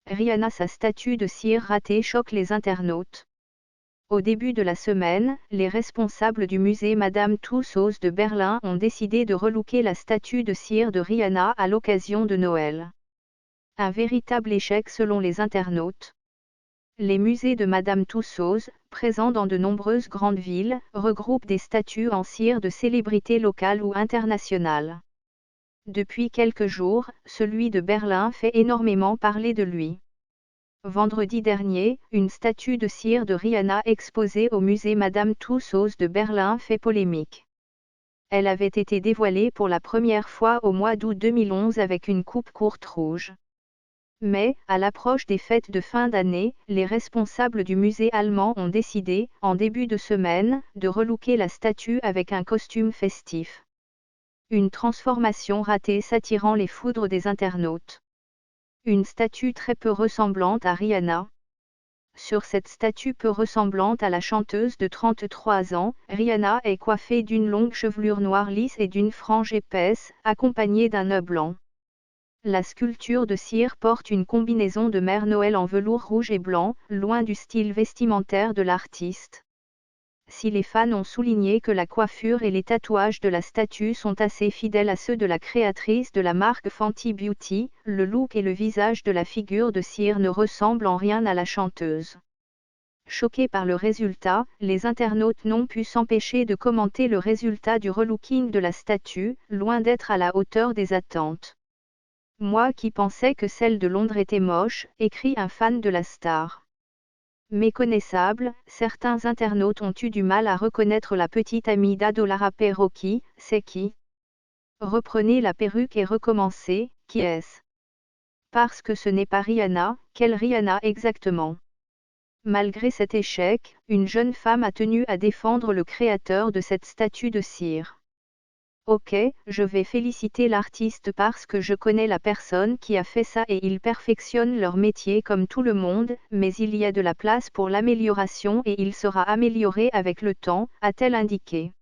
Rihanna, sa statue de cire ratée choque les internautes. Au début de la semaine, les responsables du musée Madame Tussauds de Berlin ont décidé de relooker la statue de cire de Rihanna à l'occasion de Noël. Un véritable échec selon les internautes. Les musées de Madame Tussauds, présents dans de nombreuses grandes villes, regroupent des statues en cire de célébrités locales ou internationales. Depuis quelques jours, celui de Berlin fait énormément parler de lui. Vendredi dernier, une statue de cire de Rihanna exposée au musée Madame Tussauds de Berlin fait polémique. Elle avait été dévoilée pour la première fois au mois d'août 2011 avec une coupe courte rouge. Mais, à l'approche des fêtes de fin d'année, les responsables du musée allemand ont décidé, en début de semaine, de relooker la statue avec un costume festif. Une transformation ratée s'attirant les foudres des internautes. Une statue très peu ressemblante à Rihanna. Sur cette statue peu ressemblante à la chanteuse de 33 ans, Rihanna est coiffée d'une longue chevelure noire lisse et d'une frange épaisse, accompagnée d'un nœud blanc. La sculpture de cire porte une combinaison de Mère Noël en velours rouge et blanc, loin du style vestimentaire de l'artiste. Si les fans ont souligné que la coiffure et les tatouages de la statue sont assez fidèles à ceux de la créatrice de la marque Fenty Beauty, le look et le visage de la figure de cire ne ressemblent en rien à la chanteuse. Choqués par le résultat, les internautes n'ont pu s'empêcher de commenter le résultat du relooking de la statue, loin d'être à la hauteur des attentes. Moi qui pensais que celle de Londres était moche, écrit un fan de la star. Méconnaissable, certains internautes ont eu du mal à reconnaître la petite amie d'Adolara Perrocchi, c'est qui? Reprenez la perruque et recommencez, qui est-ce? Parce que ce n'est pas Rihanna, quelle Rihanna exactement? Malgré cet échec, une jeune femme a tenu à défendre le créateur de cette statue de cire. Ok, je vais féliciter l'artiste parce que je connais la personne qui a fait ça et ils perfectionnent leur métier comme tout le monde, mais il y a de la place pour l'amélioration et il sera amélioré avec le temps, a-t-elle indiqué.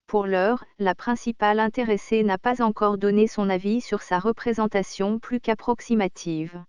Pour l'heure, la principale intéressée n'a pas encore donné son avis sur sa représentation plus qu'approximative.